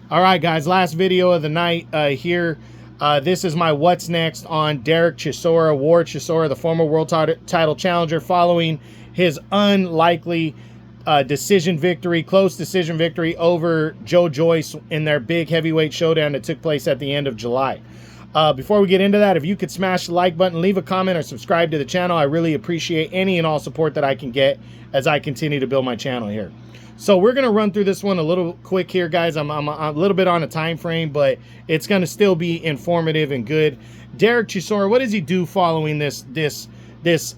All right, guys, last video of the night here. This is my what's next on Dereck Chisora, Chisora, the former world title challenger, following his unlikely close decision victory over Joe Joyce in their big heavyweight showdown that took place at the end of July. Before we get into that, if you could smash the like button, leave a comment, or subscribe to the channel, I really appreciate any and all support that I can get as I continue to build my channel here. So we're going to run through this one a little quick here, guys. I'm a little bit on a time frame, but it's going to still be informative and good. Dereck Chisora, what does he do following this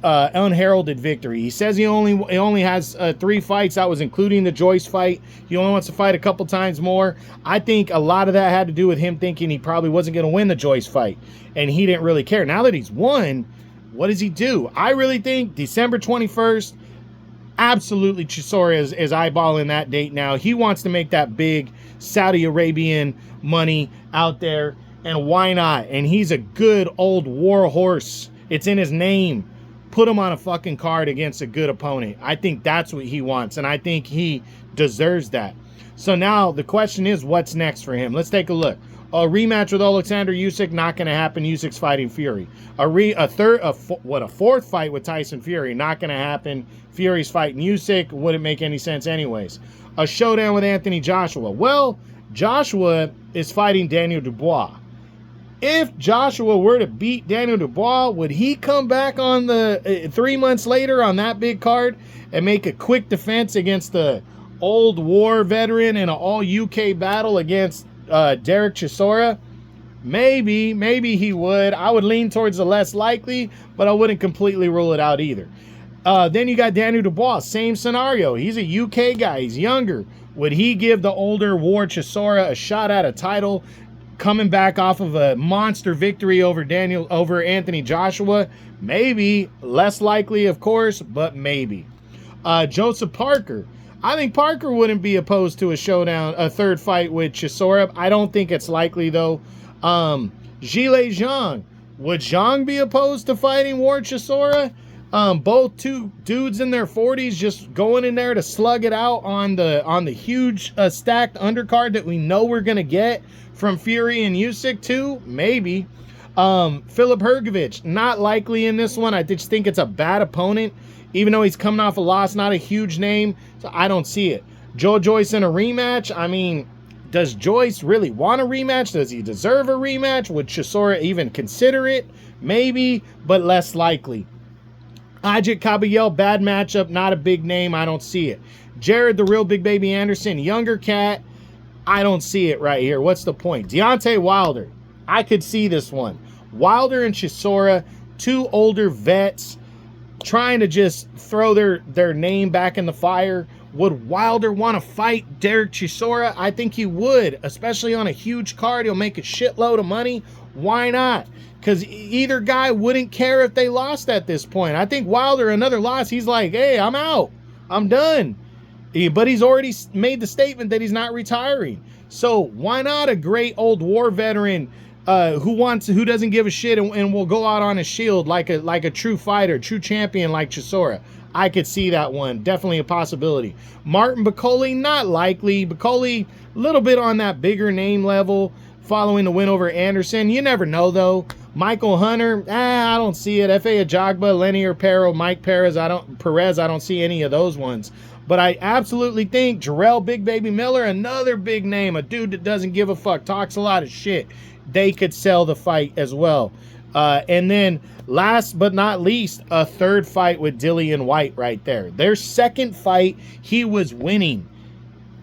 unheralded victory? He says he only has 3 fights. That was including the Joyce fight. He only wants to fight a couple times more. I think a lot of that had to do with him thinking he probably wasn't going to win the Joyce fight, and he didn't really care. Now that he's won, what does he do? I really think December 21st, absolutely, Chisora is eyeballing that date now. He wants to make that big Saudi Arabian money out there, and why not? And he's a good old war horse. It's in his name. Put him on a fucking card against a good opponent. I think that's what he wants, and I think he deserves that. So now the question is, what's next for him? Let's take a look. A rematch with Alexander Usyk, not going to happen. Usyk's fighting Fury. A fourth fight with Tyson Fury, not going to happen. Fury's fighting Usyk, wouldn't make any sense anyways. A showdown with Anthony Joshua. Well, Joshua is fighting Daniel Dubois. If Joshua were to beat Daniel Dubois, would he come back on the 3 months later on that big card and make a quick defense against the old war veteran in an all-UK battle against Dereck Chisora? Maybe he would. I would lean towards the less likely, but I wouldn't completely rule it out either. Then you got Daniel Dubois, same scenario. He's a UK guy. He's younger. Would he give the older War Chisora a shot at a title, coming back off of a monster victory over Anthony Joshua? Maybe. Less likely, of course, but maybe. Joseph Parker. I think Parker wouldn't be opposed to a showdown, a third fight with Chisora. I don't think it's likely, though. Zhilei Zhang. Would Zhang be opposed to fighting War Chisora? Both two dudes in their 40s just going in there to slug it out on the huge stacked undercard that we know we're going to get from Fury and Usyk too? Maybe. Filip Hrgović, not likely in this one. I just think it's a bad opponent. Even though he's coming off a loss, not a huge name, so I don't see it. Joe Joyce in a rematch. I mean, does Joyce really want a rematch? Does he deserve a rematch? Would Chisora even consider it? Maybe, but less likely. Ajit Caballel, bad matchup, not a big name. I don't see it. Jared, the real Big Baby Anderson, younger cat. I don't see it right here. What's the point? Deontay Wilder. I could see this one. Wilder and Chisora, two older vets, trying to just throw their name back in the fire. Would Wilder want to fight Dereck Chisora? I think he would, especially on a huge card. He'll make a shitload of money. Why not? Because either guy wouldn't care if they lost at this point. I think Wilder, another loss, he's like, hey, I'm out. I'm done. But he's already made the statement that he's not retiring. So why not a great old war veteran who doesn't give a shit and will go out on a shield like a true fighter, true champion like Chisora? I could see that one. Definitely a possibility. Martin Bakole, not likely. Bakole, a little bit on that bigger name level following the win over Anderson. You never know, though. Michael Hunter, I don't see it. F.A. Ajagba, Lenny Perro, Mike Perez, I don't see any of those ones. But I absolutely think Jarrell Big Baby Miller, another big name, a dude that doesn't give a fuck, talks a lot of shit. They could sell the fight as well. And then last but not least, a third fight with Dillian Whyte right there. Their second fight, he was winning,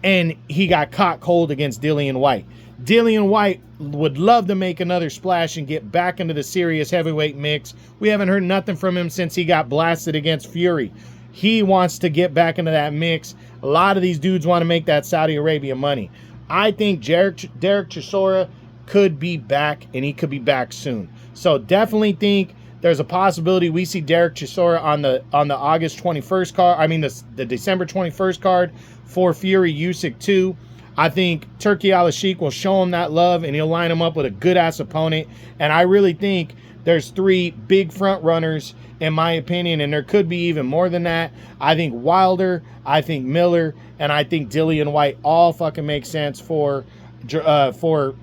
and he got caught cold against Dillian Whyte. Dillian Whyte would love to make another splash and get back into the serious heavyweight mix. We haven't heard nothing from him since he got blasted against Fury. He wants to get back into that mix. A lot of these dudes want to make that Saudi Arabia money. I think Dereck Chisora could be back, and he could be back soon. So definitely think there's a possibility we see Dereck Chisora on the August 21st card. I mean the December 21st card for Fury Usyk 2. I think Turki Al-Sheikh will show him that love, and he'll line him up with a good-ass opponent. And I really think there's 3 big front runners, in my opinion, and there could be even more than that. I think Wilder, I think Miller, and I think Dillian Whyte all fucking make sense for for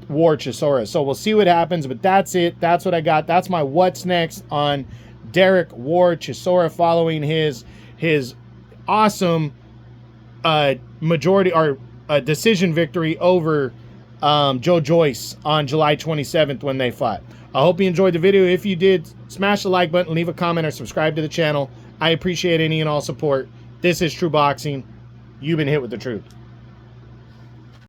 War Chisora. So we'll see what happens, but that's it. That's what I got. That's my what's next on Dereck War Chisora, following his awesome majority or decision victory over Joe Joyce on July 27th when they fought. I hope you enjoyed the video. If you did, smash the like button, leave a comment, or subscribe to the channel. I appreciate any and all support. This is True Boxing. You've been hit with the truth.